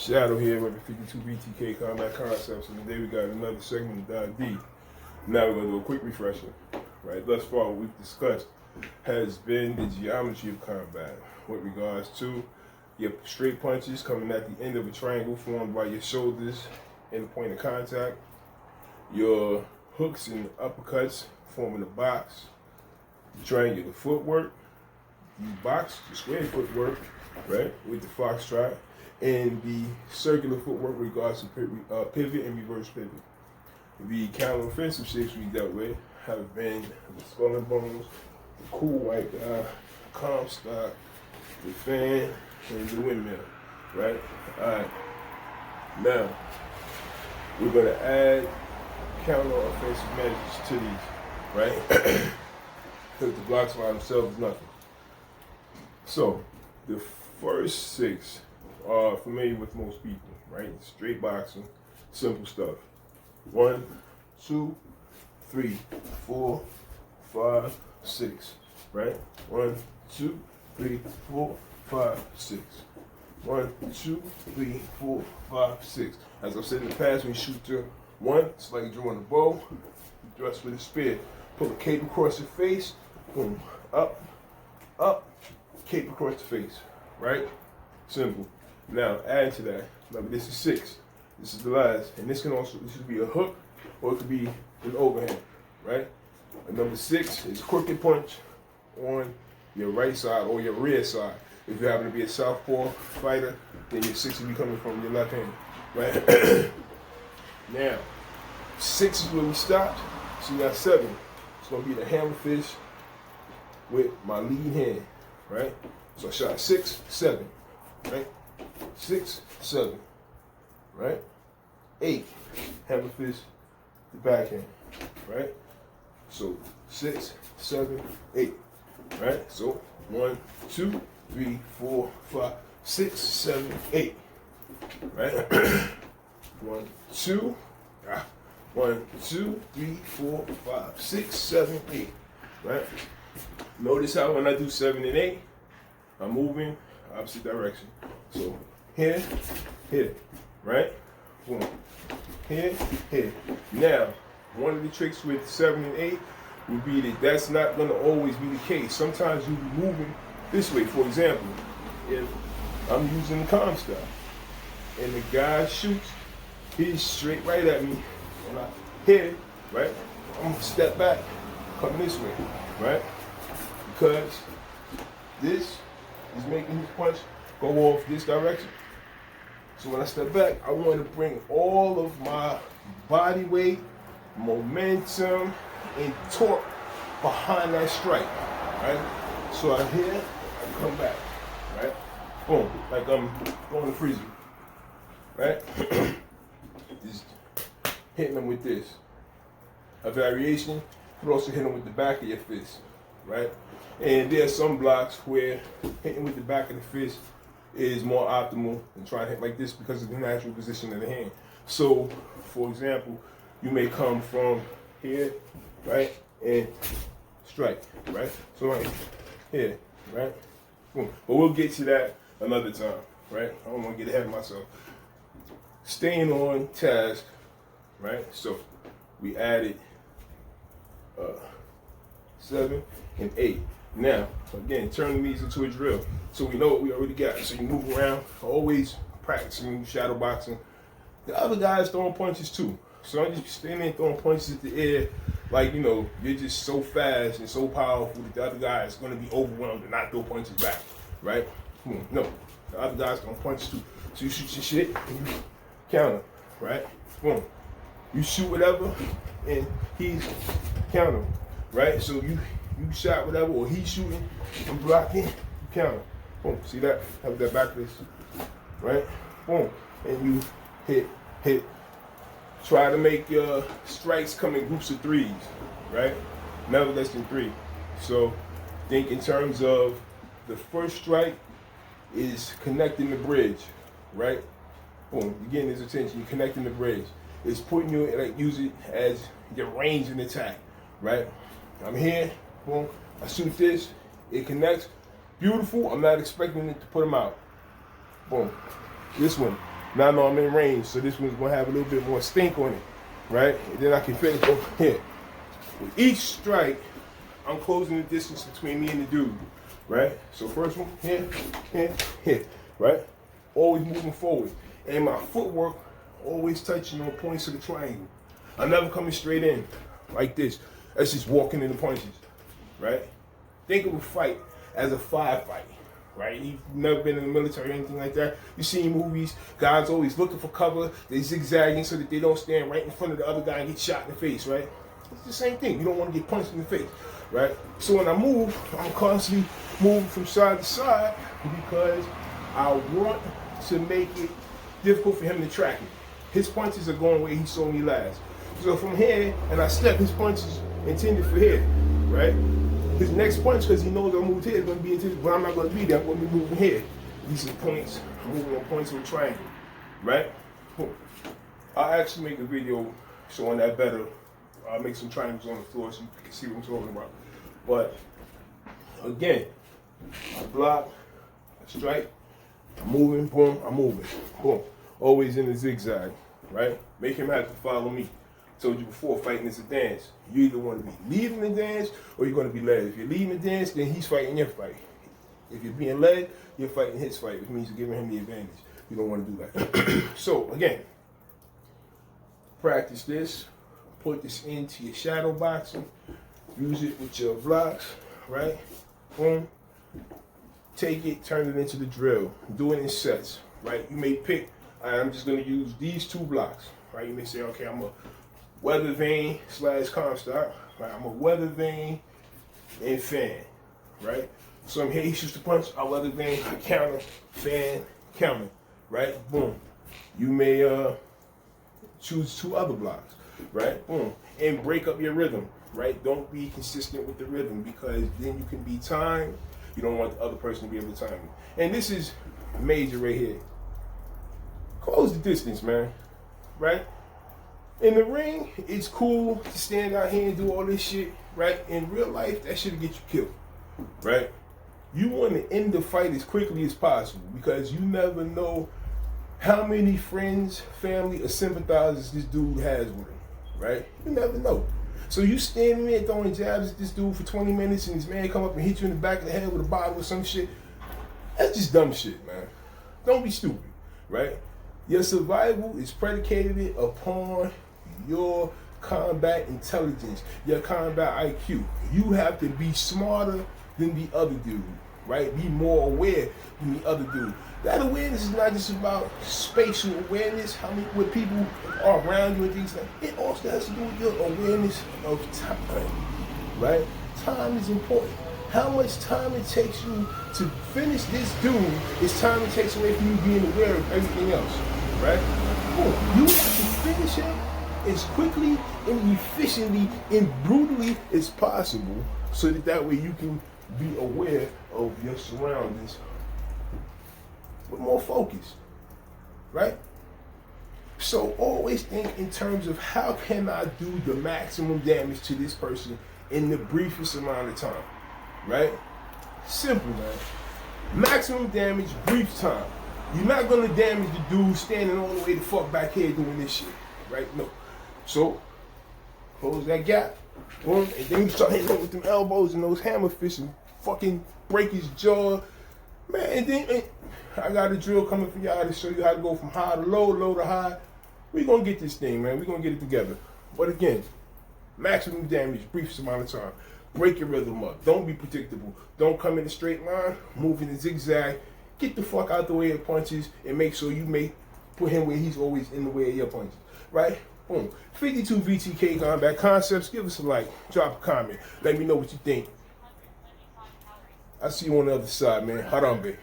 Shadow here, Weapon 52 BTK Combat Concepts, and today we got another segment of Dive Deep. Now we're going to do a quick refresher. Right, thus far what we've discussed has been the geometry of combat with regards to your straight punches coming at the end of a triangle formed by your shoulders and the point of contact, your hooks and uppercuts forming a box, the triangular footwork, you box, the square footwork, right, with the foxtrot, and the circular footwork with regards to pivot and reverse pivot. The counter-offensive shapes we dealt with have been the skull and bones, the cool white guy, Comstock, the fan, and the windmill, right? All right. Now, we're going to add counter-offensive measures to these, right? Because the blocks by themselves is nothing. So, the first six are familiar with most people, right? Straight boxing, simple stuff. 1, 2, 3, 4, 5, 6, right? 1, 2, 3, 4, 5, 6. 1, 2, 3, 4, 5, 6. As I've said in the past, when you shoot to one, it's like drawing a bow. You thrust with a spear. Pull a cape across your face. Boom. Up, up, cape across the face. Right? Simple. Now, add to that. Remember, this is 6. This is the last. And this should be a hook, or it could be an overhand. Right? And number 6 is crooked punch on your right side or your rear side. If you happen to be a southpaw fighter, then your 6 will be coming from your left hand. Right? Now, 6 is where we stopped. So you got 7. It's going to be the hammer fist with my lead hand. Right? So I shot 6, 7. Right? 6, 7. Right? 8. Hammer fist, the backhand. Right? So 6, 7, 8. Right? So 1, 2, 3, 4, 5, 6, 7, 8. Right? 1, 2, 1, 2, 3, 4, 5, 6, 7, 8. Right? Notice how when I do 7 and 8, I'm moving opposite direction. So here, here, right? Boom. Here, here. Now, one of the tricks with 7 and 8 would be that that's not going to always be the case. Sometimes you'll be moving this way. For example, if I'm using the Comstock and the guy shoots, he's straight right at me, and I hit, right? I'm gonna step back, come this way, right? Because this is making his punch go off this direction. So when I step back, I want to bring all of my body weight, momentum, and torque behind that strike, right? So I hit, I come back, right? Boom, like I'm going to freeze you, right? Just hitting them with this. A variation, you could also hit them with the back of your fist, right? And there are some blocks where hitting with the back of the fist is more optimal than trying to hit like this because of the natural position of the hand. So, for example, you may come from here, right, and strike, right? So like here, right? Boom. But we'll get to that another time, right? I don't want to get ahead of myself. Staying on task, right? So we added 7 and 8. Now, again, turning these into a drill. So we know what we already got. So you move around, always practicing shadow boxing. The other guys throwing punches too. So I'm just standing there throwing punches at the air, like, you know, you're just so fast and so powerful that the other guy is going to be overwhelmed and not throw punches back, right? No, the other guys throwing punches too. So you shoot your shit and you counter, right? Boom. You shoot whatever and he's counter, right? So you shot whatever, or he's shooting and blocking, you counter. Boom. See that? Have that back fist, right? Boom. And you hit. Try to make your strikes come in groups of 3s, right? Never less than 3. So think in terms of the first strike is connecting the bridge, right? Boom. You're getting his attention. You're connecting the bridge. It's putting you, like, use it as your range and attack, right? I'm here. Boom. I shoot this. It connects. Beautiful. I'm not expecting it to put him out. Boom. This one. Now I know I'm in range, so this one's gonna have a little bit more stink on it, right? And then I can finish over here. With each strike, I'm closing the distance between me and the dude, right? So first one, here, here, here, right? Always moving forward. And my footwork always touching on points of the triangle. I'm never coming straight in like this. That's just walking in the punches, right? Think of a fight as a firefight, right? You've never been in the military or anything like that. You see movies, guys always looking for cover. They zigzagging so that they don't stand right in front of the other guy and get shot in the face, right? It's the same thing. You don't want to get punched in the face, right? So when I move, I'm constantly moving from side to side because I want to make it difficult for him to track me. His punches are going where he saw me last. So from here, and I step, his punches intended for here, right? His next punch, because he knows I moved here, is going to be intended, but I'm not going to be there. I'm going to be moving here. These are points. I'm moving on points of a triangle, right? I'll actually make a video showing that better. I'll make some triangles on the floor so you can see what I'm talking about. But again, I block, I strike, I'm moving, boom, I'm moving, boom. Always in the zigzag, right? Make him have to follow me. Told you before, fighting is a dance. You either want to be leading the dance or you're going to be led. If you're leading the dance, then he's fighting your fight. If you're being led, you're fighting his fight, which means you're giving him the advantage. You don't want to do that. So again, practice this. Put this into your shadow boxing. Use it with your blocks, right? Boom. Take it, turn it into the drill. Do it in sets, right? You may pick, I'm just going to use these two blocks, right? You may say, okay, I'm a weather vane / Comstock, right? I'm a weather vane and fan, right? So I'm here, he shoots the punch, I weather vane, I counter, fan, counter, right? Boom. You may choose two other blocks, right? Boom. And break up your rhythm, right? Don't be consistent with the rhythm because then you can be timed. You don't want the other person to be able to time you. And this is major right here. Close the distance, man, right? In the ring, it's cool to stand out here and do all this shit, right? In real life, that shit'll get you killed, right? You want to end the fight as quickly as possible because you never know how many friends, family, or sympathizers this dude has with him, right? You never know. So you standing there throwing jabs at this dude for 20 minutes and this man come up and hit you in the back of the head with a bottle or some shit. That's just dumb shit, man. Don't be stupid, right? Your survival is predicated upon your combat intelligence, your combat IQ. You have to be smarter than the other dude, right? Be more aware than the other dude. That awareness is not just about spatial awareness, how many what people are around you and things like that. It also has to do with your awareness of time, right? Time is important. How much time it takes you to finish this dude is time it takes away from you being aware of everything else, right? You have to finish him as quickly and efficiently and brutally as possible so that way you can be aware of your surroundings with more focus, right? So always think in terms of how can I do the maximum damage to this person in the briefest amount of time, right? Simple, man. Maximum damage, brief time. You're not gonna damage the dude standing all the way the fuck back here doing this shit, right? No. So close that gap, boom, and then you start hitting him with them elbows and those hammer fists and fucking break his jaw, man. And then I got a drill coming for y'all to show you how to go from high to low, low to high. We gonna get this thing, man. We gonna get it together. But again, maximum damage, briefest amount of time. Break your rhythm up. Don't be predictable. Don't come in a straight line. Move in a zigzag. Get the fuck out the way of punches and make sure you put him where he's always in the way of your punches, right? Boom. 52 VTK Combat Concepts. Give us a like. Drop a comment. Let me know what you think. I'll see you on the other side, man. Harambe.